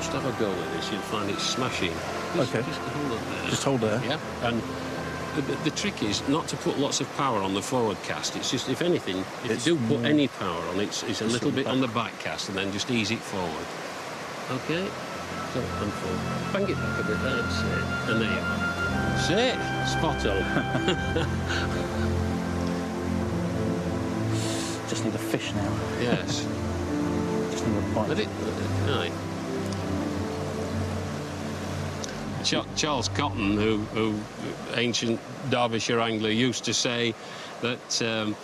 Just have a go with this, you'll find it smashing. OK. Just hold it there. Just hold there? Yeah, and the trick is not to put lots of power on the forward cast. It's just, if anything, if you do put any power on it, it's a little bit on the back cast, and then just ease it forward. OK? So, and forward. Bang it back a bit, that's it. And there you go. That's it. Spot on. Just need a fish now. Yes. Just need a bite. Let it... Right. Charles Cotton, who ancient Derbyshire angler, used to say that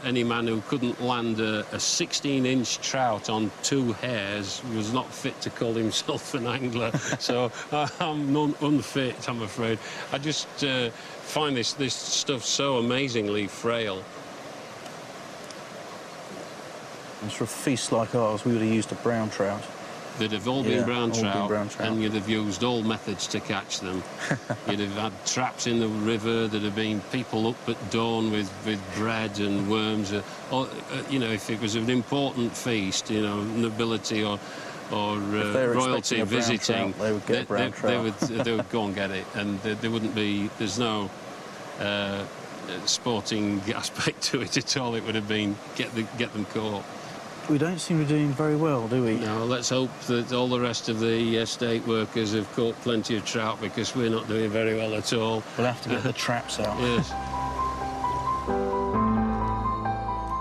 any man who couldn't land a 16-inch trout on 2 hairs was not fit to call himself an angler. So I'm unfit, I'm afraid. I just find this stuff so amazingly frail. And for a feast like ours, we would have used a brown trout. They'd have all been brown trout, brown trout, and you'd have used all methods to catch them. You'd have had traps in the river, there'd have been people up at dawn with bread and worms. You know, if it was an important feast, you know, nobility or royalty visiting, trout, they would get a brown trout. They would go and get it, and there wouldn't be... There's no sporting aspect to it at all. It would have been get them caught. We don't seem to be doing very well, do we? No, let's hope that all the rest of the estate workers have caught plenty of trout, because we're not doing very well at all. We'll have to get the traps out. Yes.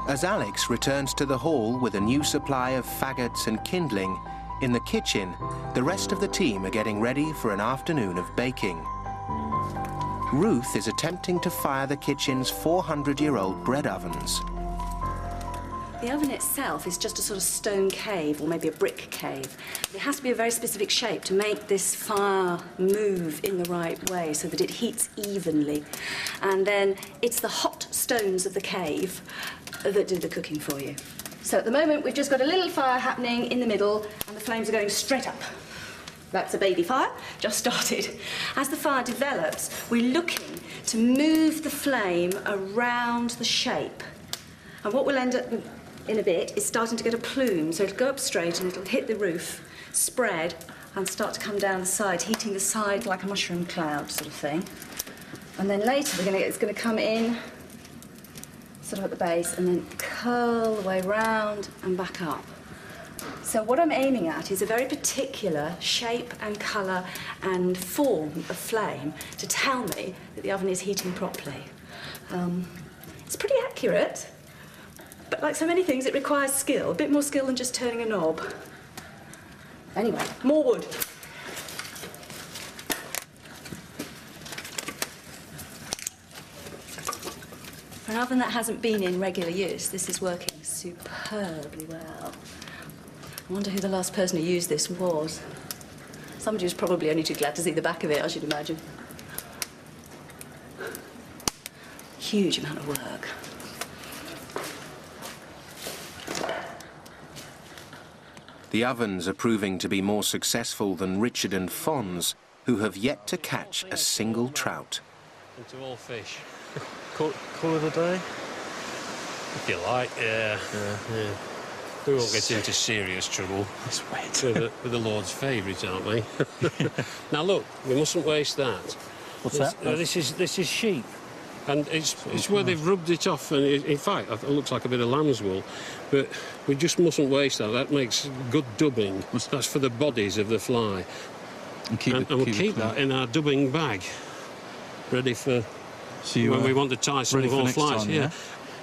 As Alex returns to the hall with a new supply of faggots and kindling, in the kitchen, the rest of the team are getting ready for an afternoon of baking. Ruth is attempting to fire the kitchen's 400-year-old bread ovens. The oven itself is just a sort of stone cave, or maybe a brick cave. It has to be a very specific shape to make this fire move in the right way so that it heats evenly. And then it's the hot stones of the cave that do the cooking for you. So at the moment, we've just got a little fire happening in the middle, and the flames are going straight up. That's a baby fire, just started. As the fire develops, we're looking to move the flame around the shape. And what we'll end up in a bit is starting to get a plume, so it'll go up straight and it'll hit the roof, spread, and start to come down the side, heating the side like a mushroom cloud sort of thing. And then later it's going to come in sort of at the base and then curl the way round and back up. So what I'm aiming at is a very particular shape and colour and form of flame to tell me that the oven is heating properly. It's pretty accurate. But like so many things, it requires skill, a bit more skill than just turning a knob. Anyway, more wood. For an oven that hasn't been in regular use, this is working superbly well. I wonder who the last person who used this was. Somebody who's probably only too glad to see the back of it, I should imagine. Huge amount of work. The ovens are proving to be more successful than Richard and Fonz, who have yet to catch a single trout. Into all fish. Call of the day? If you like, yeah. We won't get into serious trouble. It's wet. We're the Lord's favourite, aren't we? Now look, we mustn't waste that. What's that? This is sheep. And it's where they've rubbed it off, and in fact, it looks like a bit of lamb's wool. But we just mustn't waste that. That makes good dubbing. That's for the bodies of the fly. And we'll keep that in our dubbing bag, ready for when we want to tie some more flies. Time, yeah.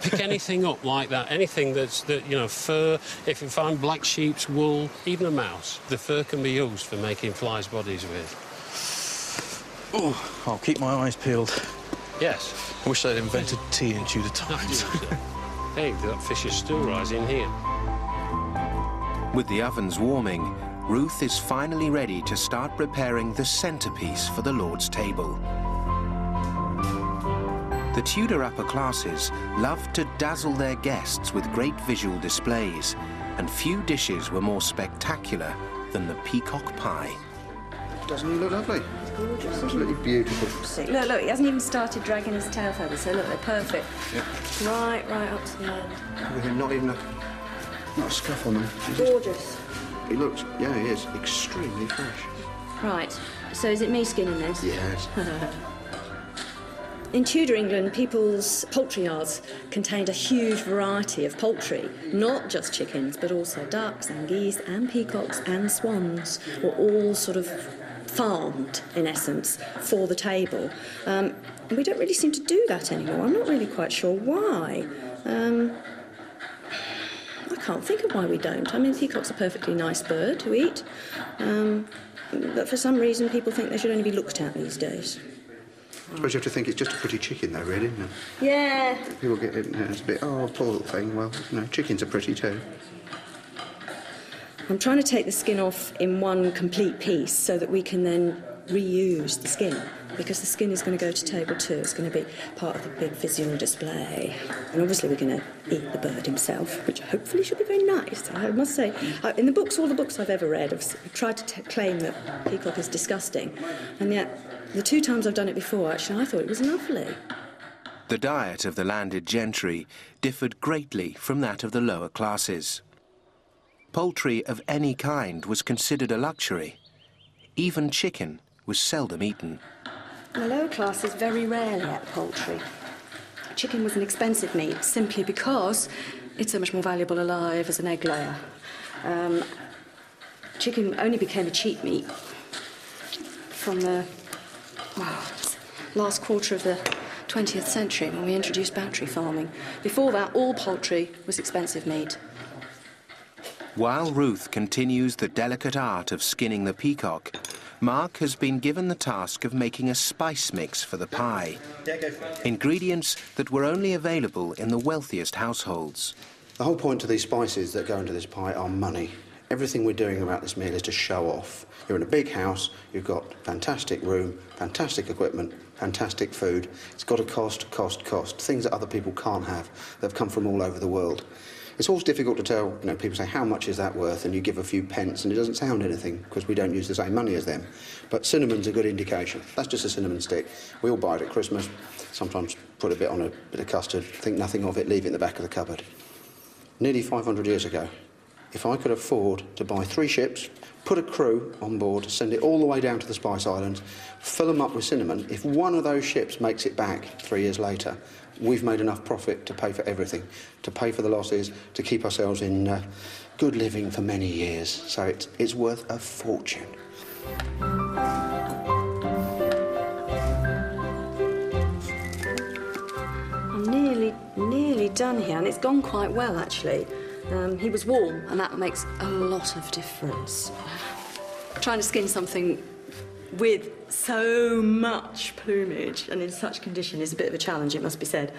Pick anything up like that, anything that's, you know, fur. If you find black sheep's wool, even a mouse, the fur can be used for making flies' bodies with. Oh, I'll keep my eyes peeled. Yes. I wish they'd invented tea in Tudor times. Hey, that fish is still rising here. With the ovens warming, Ruth is finally ready to start preparing the centrepiece for the Lord's table. The Tudor upper classes loved to dazzle their guests with great visual displays, and few dishes were more spectacular than the peacock pie. Doesn't he look lovely? It's gorgeous. Absolutely beautiful. Look, he hasn't even started dragging his tail feathers, so look, they're perfect. Yeah. Right up to the end. Everything, not a scuff on them. Gorgeous. He looks, yeah, he is extremely fresh. Right, so is it me skinning this? Yes. In Tudor England, people's poultry yards contained a huge variety of poultry, not just chickens, but also ducks and geese and peacocks and swans, were all sort of farmed, in essence, for the table. We don't really seem to do that anymore. I'm not really quite sure why. I can't think of why we don't. I mean, peacock's a perfectly nice bird to eat, but for some reason people think they should only be looked at these days. I suppose you have to think it's just a pretty chicken, though, really, isn't it? Yeah. People get it, it's a bit, oh, poor little thing. Well, you know, chickens are pretty too. I'm trying to take the skin off in one complete piece so that we can then reuse the skin, because the skin is going to go to table 2. It's going to be part of the big visual display. And obviously we're going to eat the bird himself, which hopefully should be very nice. I must say, in the books, all the books I've ever read, I've tried to claim that peacock is disgusting, and yet the 2 times I've done it before, actually, I thought it was lovely. The diet of the landed gentry differed greatly from that of the lower classes. Poultry of any kind was considered a luxury. Even chicken was seldom eaten. The lower classes very rarely ate poultry. Chicken was an expensive meat simply because it's so much more valuable alive as an egg layer. Chicken only became a cheap meat from the last quarter of the 20th century when we introduced battery farming. Before that, all poultry was expensive meat. While Ruth continues the delicate art of skinning the peacock, Marc has been given the task of making a spice mix for the pie. Ingredients that were only available in the wealthiest households. The whole point of these spices that go into this pie are money. Everything we're doing about this meal is to show off. You're in a big house, you've got fantastic room, fantastic equipment, fantastic food. It's got to cost. Things that other people can't have, that have come from all over the world. It's always difficult to tell, you know, people say, how much is that worth? And you give a few pence and it doesn't sound anything because we don't use the same money as them. But cinnamon's a good indication. That's just a cinnamon stick. We all buy it at Christmas, sometimes put a bit on a bit of custard, think nothing of it, leave it in the back of the cupboard. Nearly 500 years ago, if I could afford to buy 3 ships, put a crew on board, send it all the way down to the Spice Islands, fill them up with cinnamon, if one of those ships makes it back 3 years later, we've made enough profit to pay for everything, to pay for the losses, to keep ourselves in good living for many years. So it's worth a fortune. I'm nearly done here, and it's gone quite well, actually. He was warm, and that makes a lot of difference. Trying to skin something with so much plumage and in such condition is a bit of a challenge, it must be said.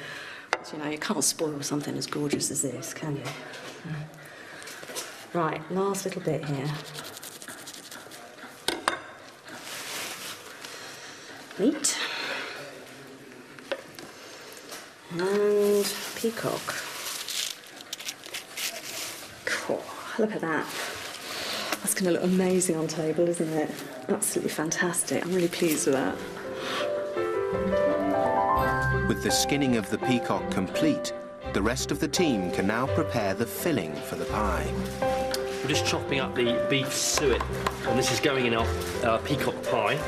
But, you know, you can't spoil something as gorgeous as this, can you? Right, last little bit here. Meat. And peacock. Cool. Look at that. That's going to look amazing on table, isn't it? Absolutely fantastic. I'm really pleased with that. With the skinning of the peacock complete, the rest of the team can now prepare the filling for the pie. We're just chopping up the beef suet, and this is going in our peacock pie.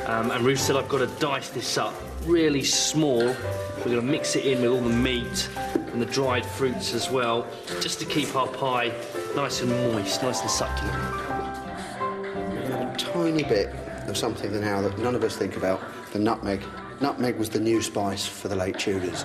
And Ruth said I've got to dice this up really small. We're going to mix it in with all the meat and the dried fruits as well, just to keep our pie nice and moist, nice and succulent. A tiny bit of something now that none of us think about, the nutmeg. Nutmeg was the new spice for the late Tudors.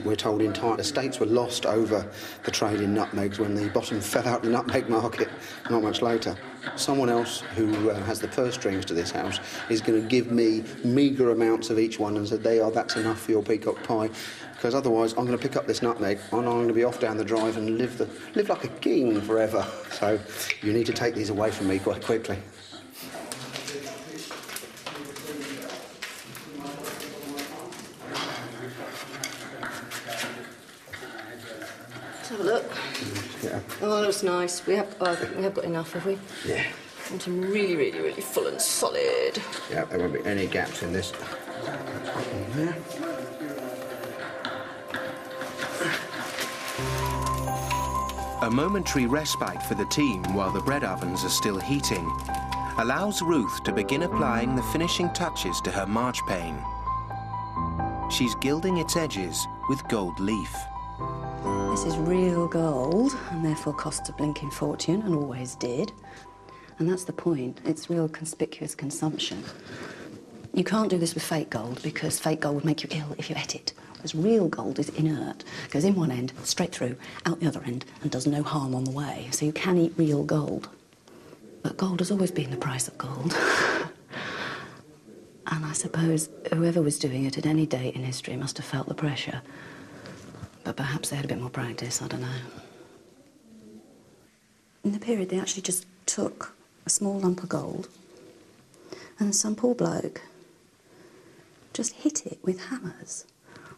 We're told entire estates were lost over the trade in nutmegs when the bottom fell out the nutmeg market not much later. Someone else who has the purse strings to this house is going to give me meagre amounts of each one and said, that's enough for your peacock pie, because otherwise I'm going to pick up this nutmeg and I'm going to be off down the drive and live like a king forever. So you need to take these away from me quite quickly. Let's have a look. Yeah. Oh, that looks nice. We have got enough, have we? Yeah. Want them really, really, really full and solid. Yeah, there won't be any gaps in this. There. A momentary respite for the team while the bread ovens are still heating allows Ruth to begin applying the finishing touches to her marchpane. She's gilding its edges with gold leaf. This is real gold, and therefore costs a blinking fortune, and always did. And that's the point. It's real conspicuous consumption. You can't do this with fake gold, because fake gold would make you ill if you ate it. Whereas real gold is inert. Goes in one end, straight through, out the other end, and does no harm on the way. So you can eat real gold. But gold has always been the price of gold. And I suppose whoever was doing it at any date in history must have felt the pressure. But perhaps they had a bit more practice, I don't know. In the period, they actually just took a small lump of gold, and some poor bloke just hit it with hammers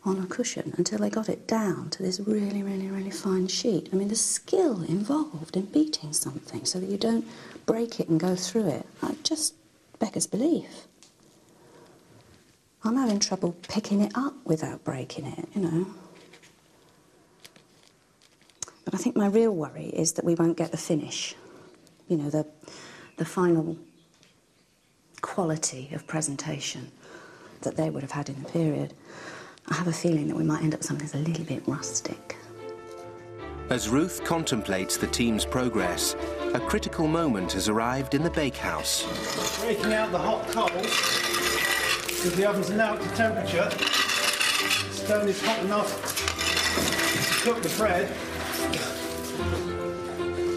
on a cushion until they got it down to this really, really, really fine sheet. I mean, the skill involved in beating something so that you don't break it and go through it, just beggars belief. I'm having trouble picking it up without breaking it, you know. But I think my real worry is that we won't get the finish, you know, the final quality of presentation that they would have had in the period. I have a feeling that we might end up with something that's a little bit rustic. As Ruth contemplates the team's progress, a critical moment has arrived in the bakehouse. Breaking out the hot coals, because the ovens are now up to temperature. The stone is hot enough to cook the bread.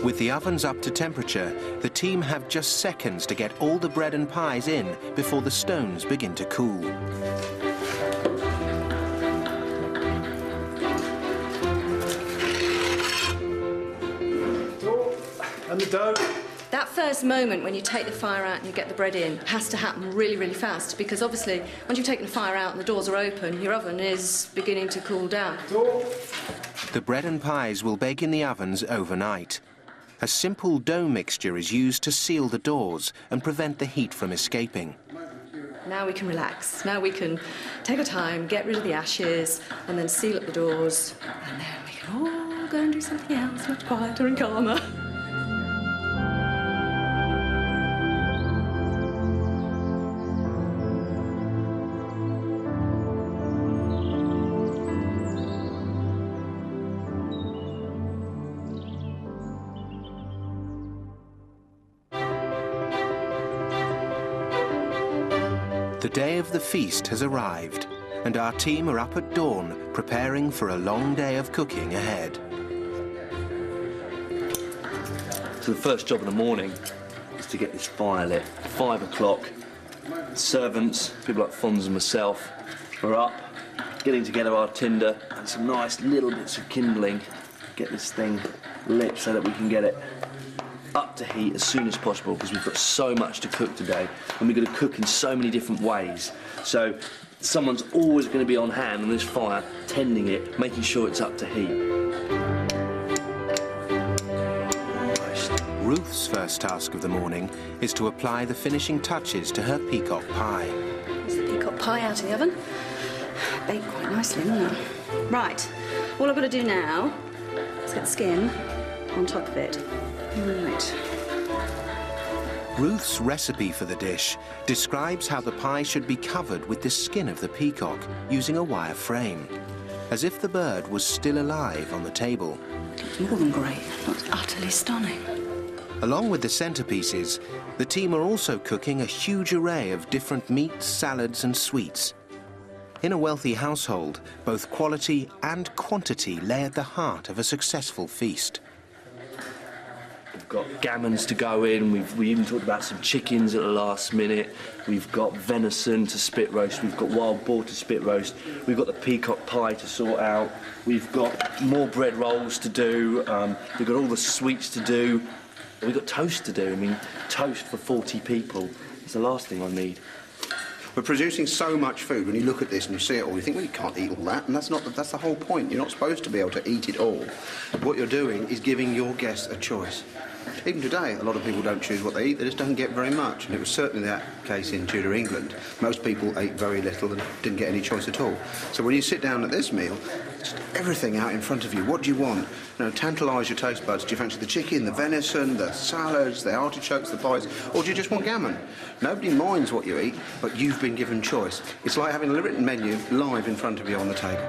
With the ovens up to temperature, the team have just seconds to get all the bread and pies in before the stones begin to cool. And the dough. That first moment when you take the fire out and you get the bread in has to happen really, really fast, because obviously once you've taken the fire out and the doors are open, your oven is beginning to cool down. The bread and pies will bake in the ovens overnight. A simple dough mixture is used to seal the doors and prevent the heat from escaping. Now we can relax. Now we can take our time, get rid of the ashes, and then seal up the doors, and then we can all go and do something else much quieter and calmer. The day of the feast has arrived, and our team are up at dawn, preparing for a long day of cooking ahead. So the first job in the morning is to get this fire lit. 5 o'clock, servants, people like Fonz and myself, are up, getting together our tinder and some nice little bits of kindling, get this thing lit so that we can get it up to heat as soon as possible, because we've got so much to cook today and we've got to cook in so many different ways. So someone's always going to be on hand on this fire, tending it, making sure it's up to heat. Ruth's first task of the morning is to apply the finishing touches to her peacock pie. There's the peacock pie out of the oven. Baked quite nicely, isn't it? Right, all I've got to do now is get the skin on top of it. Right. Ruth's recipe for the dish describes how the pie should be covered with the skin of the peacock using a wire frame, as if the bird was still alive on the table. It's more than great. It looks utterly stunning. Along with the centerpieces, the team are also cooking a huge array of different meats, salads and sweets. In a wealthy household, both quality and quantity lay at the heart of a successful feast. We've got gammons to go in, we even talked about some chickens at the last minute, we've got venison to spit roast, we've got wild boar to spit roast, we've got the peacock pie to sort out, we've got more bread rolls to do, we've got all the sweets to do, we've got toast to do. I mean, toast for 40 people is the last thing I need. We're producing so much food. When you look at this and you see it all, you think, well, you can't eat all that, and that's the whole point. You're not supposed to be able to eat it all. What you're doing is giving your guests a choice. Even today, a lot of people don't choose what they eat, they just don't get very much, and it was certainly that case in Tudor England. Most people ate very little and didn't get any choice at all. So when you sit down at this meal, Just everything out in front of you. What do you want? You know, tantalise your taste buds. Do you fancy the chicken, the venison, the salads, the artichokes, the pies, or do you just want gammon? Nobody minds what you eat, but you've been given choice. It's like having a written menu live in front of you on the table.